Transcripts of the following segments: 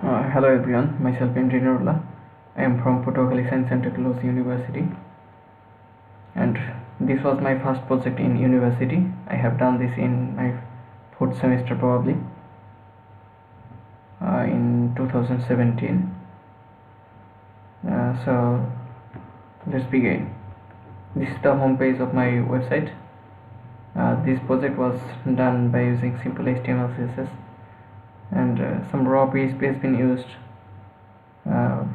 Hello everyone, myself Indrinurullah. I am from Potokali Science and Technology University, and this was my first project in university. I have done this in my fourth semester probably in 2017. So let's begin. This is the home page of my website. This project was done by using simple HTML CSS, and some raw PHP has been used. I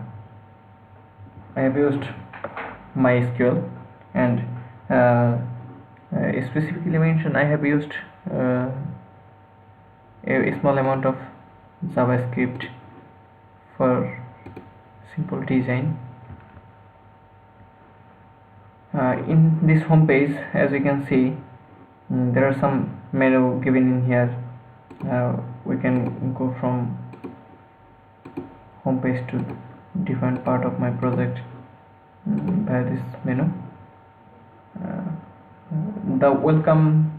have used MySql, and specifically mentioned I have used a small amount of JavaScript for simple design. In this home page, as you can see, there are some menu given in here. We can go from home page to different part of my project by this menu. The welcome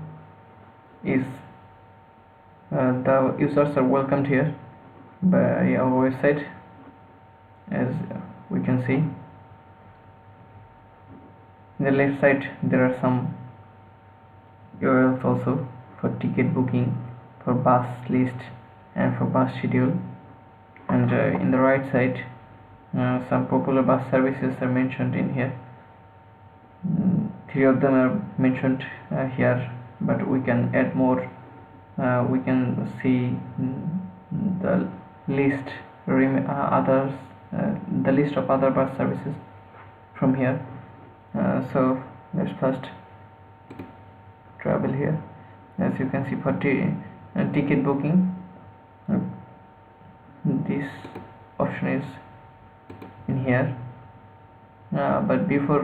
is the users are welcomed here by our website, as we can see. In the left side there are some URLs also for ticket booking, for bus list, and for bus schedule. And in the right side some popular bus services are mentioned in here. 3 of them are mentioned here, but we can add more. We can see the list others the list of other bus services from here. So let's first travel here. As you can see, for ticket booking, this option is in here, but before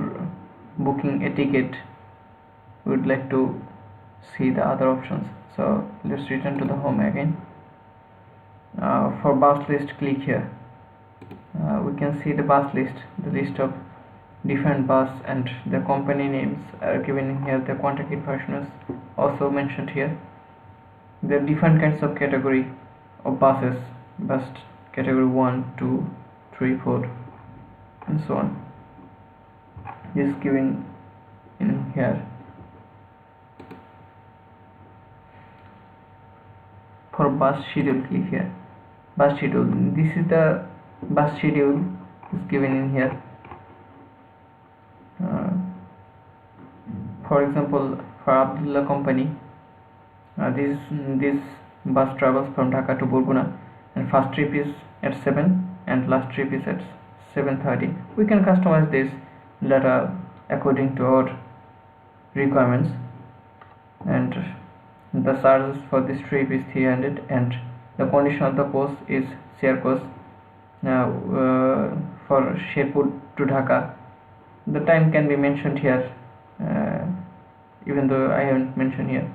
booking a ticket we would like to see the other options. So let's return to the home again. For bus list, click here. We can see the bus list, the list of different bus, and the company names are given in here. The contact information is also mentioned here. There are different kinds of category of buses: bus category 1, 2, 3, 4, and so on. This is given in here. For bus schedule, click here. Bus schedule, this is the bus schedule is given in here. For example, for Abdullah company, this bus travels from Dhaka to Burguna, and first trip is at 7 and last trip is at 7:30. We can customize this data according to our requirements, and the charges for this trip is 300, and the condition of the course is share course. Now for Sherpur to Dhaka, the time can be mentioned here, even though I haven't mentioned here.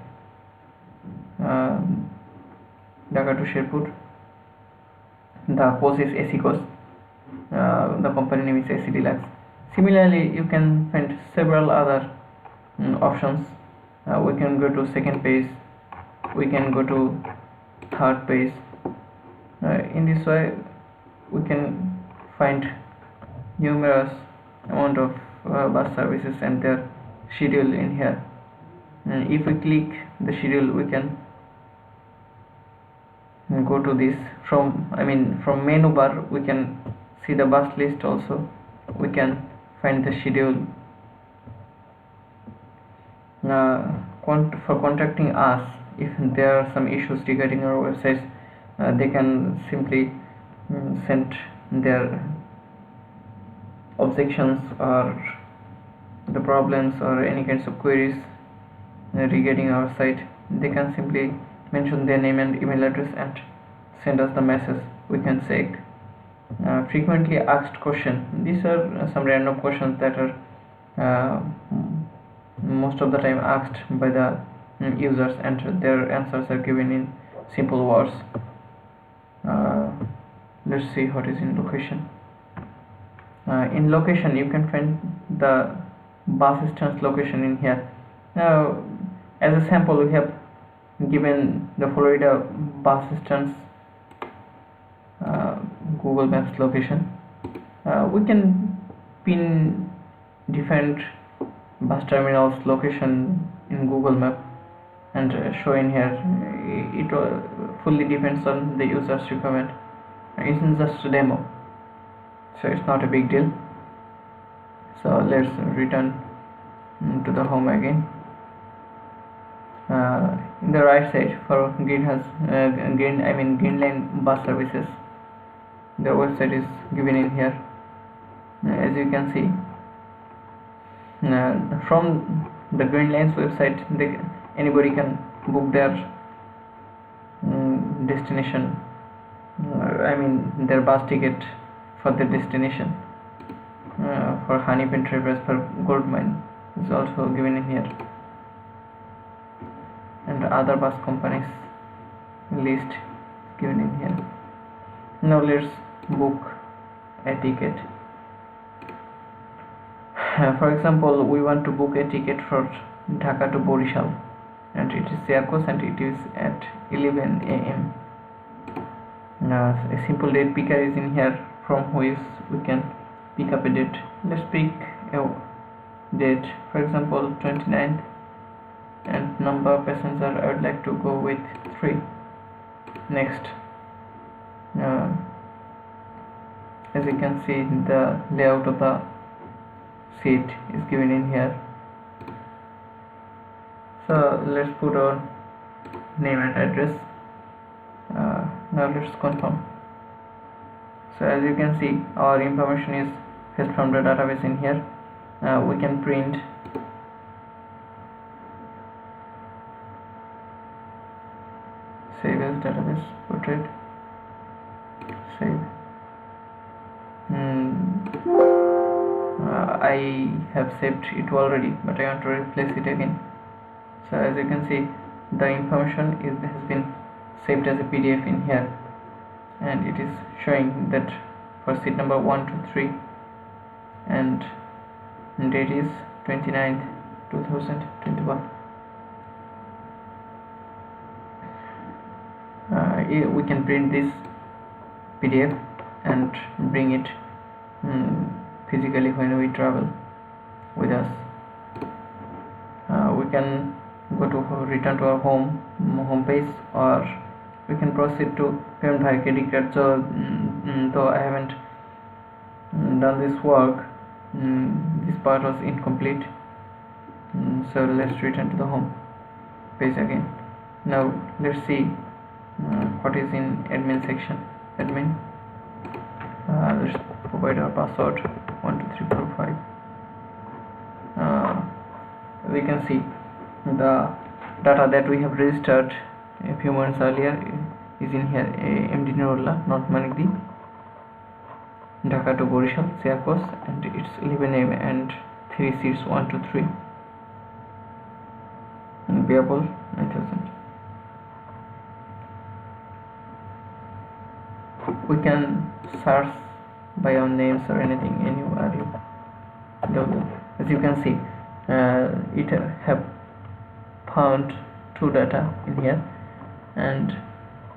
Dhaka to Sherpur, the course is AC course. The company name is AC Deluxe. Similarly, you can find several other options. We can go to second page, we can go to third page. In this way we can find numerous amount of bus services and their schedule in here. And if we click the schedule, we can go to this from menu bar. We can see the bus list also. We can find the schedule. For contacting us, if there are some issues regarding our websites, they can simply send their objections or the problems or any kinds of queries regarding our site. They can simply mention their name and email address and send us the message. We can check. Frequently asked question, these are some random questions that are most of the time asked by the users, and their answers are given in simple words. Let's see what is in location. In location, you can find the bus stance location in here. Now, as a sample, we have given the Florida bus stance Google Maps location. We can pin different bus terminals location in Google Map and show in here. It fully depends on the user's requirement. It's just a demo, so it's not a big deal. So let's return to the home again. In the right side for Green Line bus services, the website is given in here. As you can see, from the Green Line's website, anybody can book their destination, their bus ticket for their destination. For Honeypin Travels for Gold Mine is also given in here, and other bus companies list is given in here. Now let's book a ticket. For example, we want to book a ticket for Dhaka to Borishal, and it is Siakos, and it is at 11 a.m. A simple date picker is in here, from which we can pick up a date. Let's pick a date, for example 29th, and number of passenger I would like to go with 3. Next, as you can see, the layout of the seat is given in here. So let's put our name and address. Now let's confirm. So as you can see, our information is fetched from the database in here. We can print save as database, portrait, save. I have saved it already, but I want to replace it again. So as you can see, the information has been saved as a PDF in here, and it is showing that for seat number 1 to 3, and date is 29th 2021. We can print this PDF and bring it physically when we travel with us. We can go to return to our home page, or we can proceed to payment via credit card. So though I haven't done this work, this part was incomplete, so let's return to the home page again. Now let's see what is in admin section. Admin, let's provide our password 12345. We can see the data that we have registered a few months earlier is in here. MD Nurullah, not Manikdi, Dhaka to Borishal, Siakos, and it's 11 a.m. and 3 seats 1 to 3, and payable 9,000. We can search by our names or anything anywhere. As you can see, it have found 2 data in here, and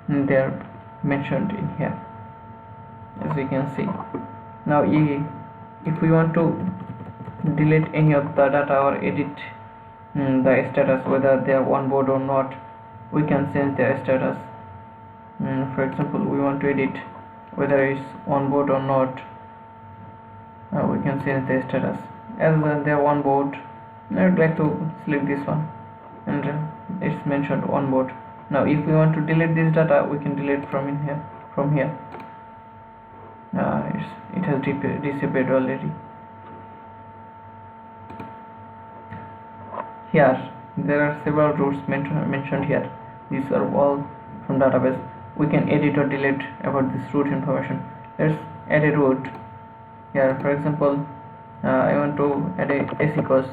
they are mentioned in here, as you can see. Now if we want to delete any of the data or edit the status, whether they are on board or not, we can change their status. For example, we want to edit whether it's on board or not. We can change the status. As they are on board, I would like to select this one, and it's mentioned on board. Now if we want to delete this data, we can delete from here. It has disappeared already. Here there are several routes mentioned here. These are all from database. We can edit or delete about this route information. Let's add a route here. For example, I want to add a AC course,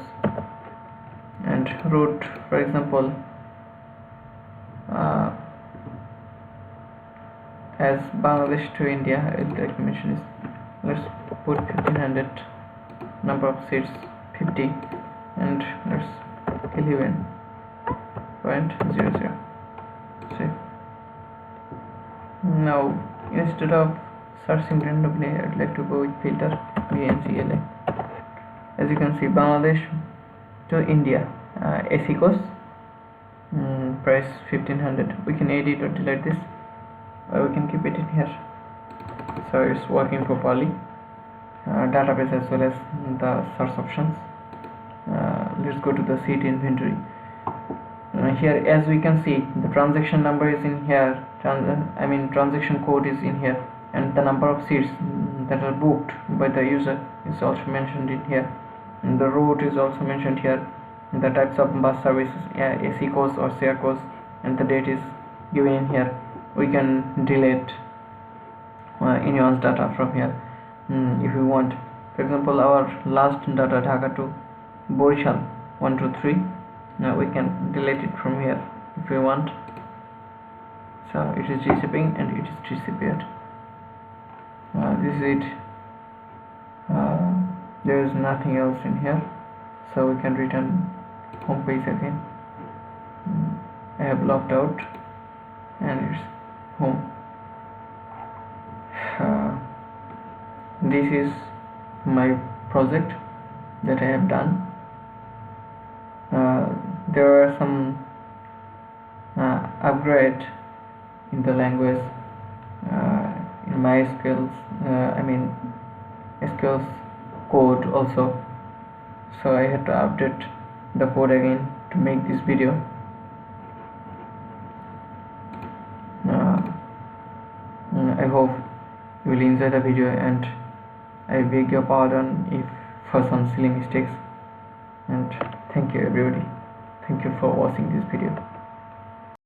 and route, for example, as Bangladesh to India. The recommendation is, let's put 1500, number of seats 50, and let's 11.00. Save. Now instead of searching randomly, I'd like to go with filter BNCLA. As you can see, Bangladesh to India, AC cost, price 1500. We can edit or delete this, or we can keep it in here. So it's working properly. Database as well as the search options. Let's go to the seat inventory. Here, as we can see, the transaction number is in here, transaction code is in here, and the number of seats that are booked by the user is also mentioned in here, and the route is also mentioned here, and the types of bus services, AC course or share course, and the date is given in here. We can delete anyone's data from here if we want. For example, our last data, Dhaka to Borishal 123, now we can delete it from here if we want. So it is disappearing and it is disappeared. This is it. There is nothing else in here, so we can return home page again. I have logged out and it's home. This is my project that I have done. There are some upgrade in the language in MySql, SQL's code also, so I had to update the code again to make this video. I hope you will enjoy the video, and I beg your pardon if for some silly mistakes, and thank you everybody. Thank you for watching this video.